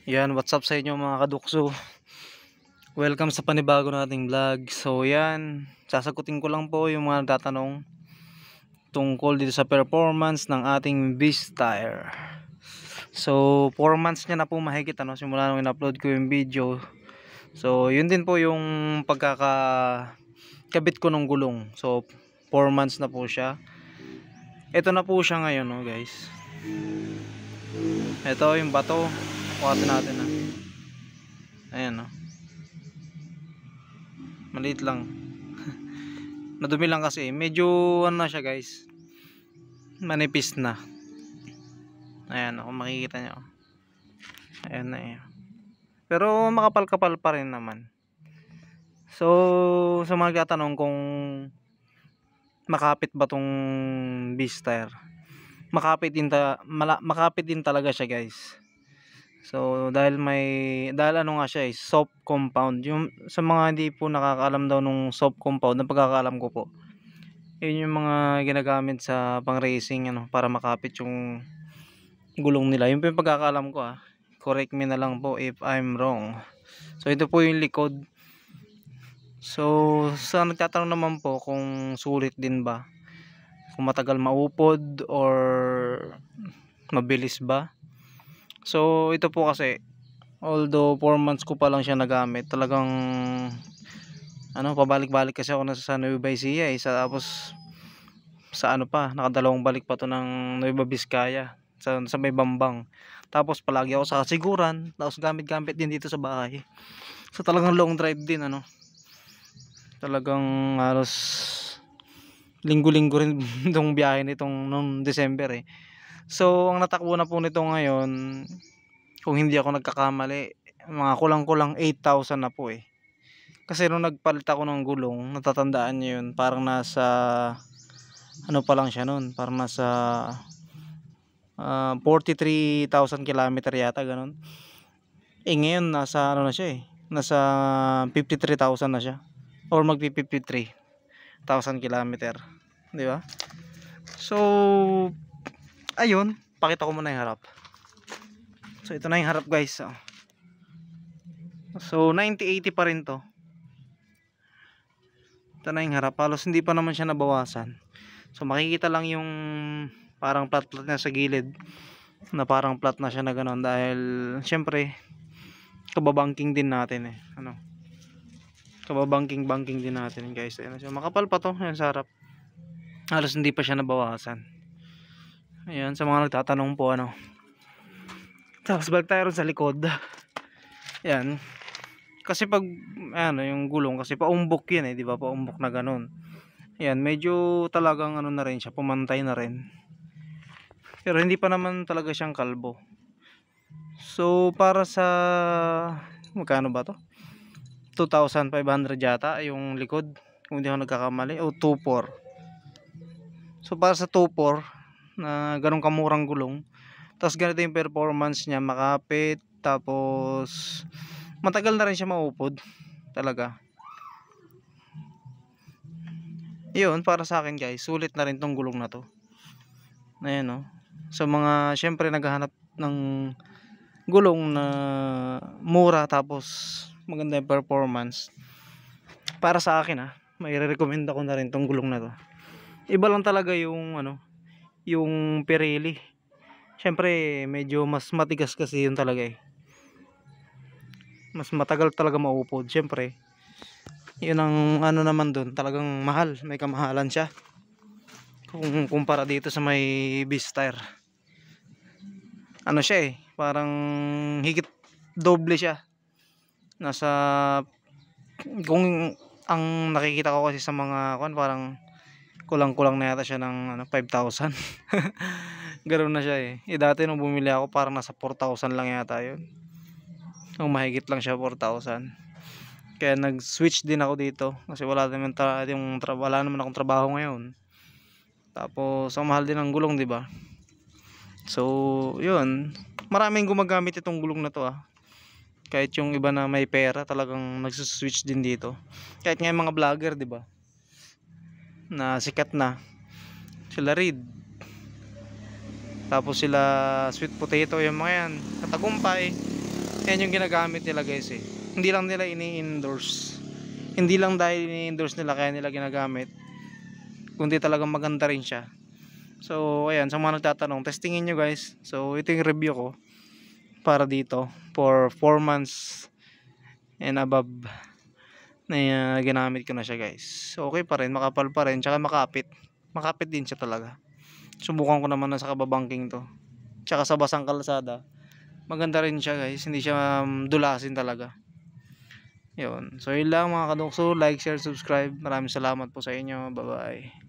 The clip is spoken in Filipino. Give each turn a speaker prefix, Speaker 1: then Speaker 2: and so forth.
Speaker 1: Yan, what's up sa inyo mga kadukso? Welcome sa panibago nating vlog. So yan, sasagutin ko lang po yung mga nagtatanong tungkol dito sa performance ng ating Beast Tire. So 4 months niya na po mahigit simula nung in-upload ko yung video. So yun din po yung pagkakabit ko ng gulong. So 4 months na po siya. Ito na po siya ngayon, guys. Ito yung bato. Kuhatin natin Ayan maliit lang. Madumi lang kasi. Medyo na siya, guys. Manipis na. Ayan kung makikita nyo. Ayan na Pero makapal-kapal pa rin naman. So sa mga nagtatanong kung makapit ba tong Beast Tire, makapit din talaga siya, guys. So dahil ano nga siya soft compound. Yung sa mga hindi po nakakaalam daw nung soft compound, na pagkakaalam ko po, yun yung mga ginagamit sa pang racing para makapit yung gulong nila. Yun po yung pagkakaalam ko correct me na lang po if I'm wrong. So ito po yung likod. So sa nagtatanong naman po kung sulit din ba, kung matagal maupod or mabilis ba. So ito po kasi, although 4 months ko pa lang siya nagamit, talagang pabalik-balik kasi ako sa Nueva Ecija tapos sa nakadalawang balik pa to ng Nueva Vizcaya sa may Bambang. Tapos palagi ako sa kasiguran, tapos gamit-gamit din dito sa bahay. So talagang long drive din talagang halos linggo-linggo rin itong biyahe nitong noong December So ang natakbo na po nito ngayon, kung hindi ako nagkakamali, mga kulang-kulang 8,000 na po Kasi nung nagpalit ako ng gulong, natatandaan niyo yun, parang nasa pa lang siya noon, parang nasa 43,000 kilometer yata, ganun. Ngayon nasa na siya nasa 53,000 na siya, or magpi 53,000 kilometer, di ba? So ayun, pakita ko muna yung harap. So ito na yung harap, guys. So 90-80 pa rin to. Ito na yung harap, halos hindi pa naman siya nabawasan. So makikita lang yung parang flat na sa gilid, na parang flat na siya na gano'n, dahil syempre kababangking din natin kababangking din natin, guys. So makapal pa to yan sa harap, halos hindi pa siya nabawasan. Ayan, sa mga nagtatanong po tapos balik tayo sa likod. Yan, kasi pag yung gulong kasi paumbok yan di ba, paumbok na ganun. Yan, medyo talagang na rin siya, pumantay na rin, pero hindi pa naman talaga siyang kalbo. So para sa magkano ba to, 2,500 yata yung likod, kung hindi ako nagkakamali, o 2,400. So para sa 2,400 na ganun kamurang gulong, tapos ganito yung performance niya, makapit, tapos matagal na rin siya maupod talaga. Yun, para sa akin, guys, sulit na rin tong gulong na to. Ayan sa mga syempre naghahanap ng gulong na mura tapos maganda yung performance, para sa akin may re-recommend ako na rin tong gulong na to. Iba lang talaga yung yung Pirelli. Syempre medyo mas matigas kasi yun talaga mas matagal talaga maupod. Syempre yun ang naman dun, talagang mahal, may kamahalan siya kung kumpara dito sa may Beast Tire. Siya parang higit doble siya. Nasa, kung ang nakikita ko kasi sa mga parang kulang-kulang na yata siya ng 5,000. Ganoon na siya dati nung bumili ako, parang nasa 4,000 lang yata yun, o mahigit lang siya, 4,000. Kaya nag-switch din ako dito kasi wala naman akong trabaho ngayon. Tapos ang mahal din ng gulong, di ba? So yun, maraming gumagamit itong gulong na to kahit yung iba na may pera, talagang nagsuswitch din dito. Kahit nga yung mga vlogger, di ba, na sikat na, sila Reed, tapos sila Sweet Potato, yung mga yan, Katagumpay, Yan yung ginagamit nila guys eh. Hindi lang nila ini-endorse. Hindi lang dahil ini-endorse nila kaya nila ginagamit, kundi talagang maganda rin siya. So ayan, sa mga nagtatanong, testingin nyo guys. So ito yung review ko para dito for 4 months and above na ginamit ko na siya guys. So okay pa rin, makapal pa rin, tsaka makapit din siya talaga. Subukan ko naman na sa kababangking to, tsaka sa basang kalsada, maganda rin siya guys, hindi siya dulasin talaga. Yun, so yun lang mga kadukso, like, share, subscribe. Maraming salamat po sa inyo, bye bye.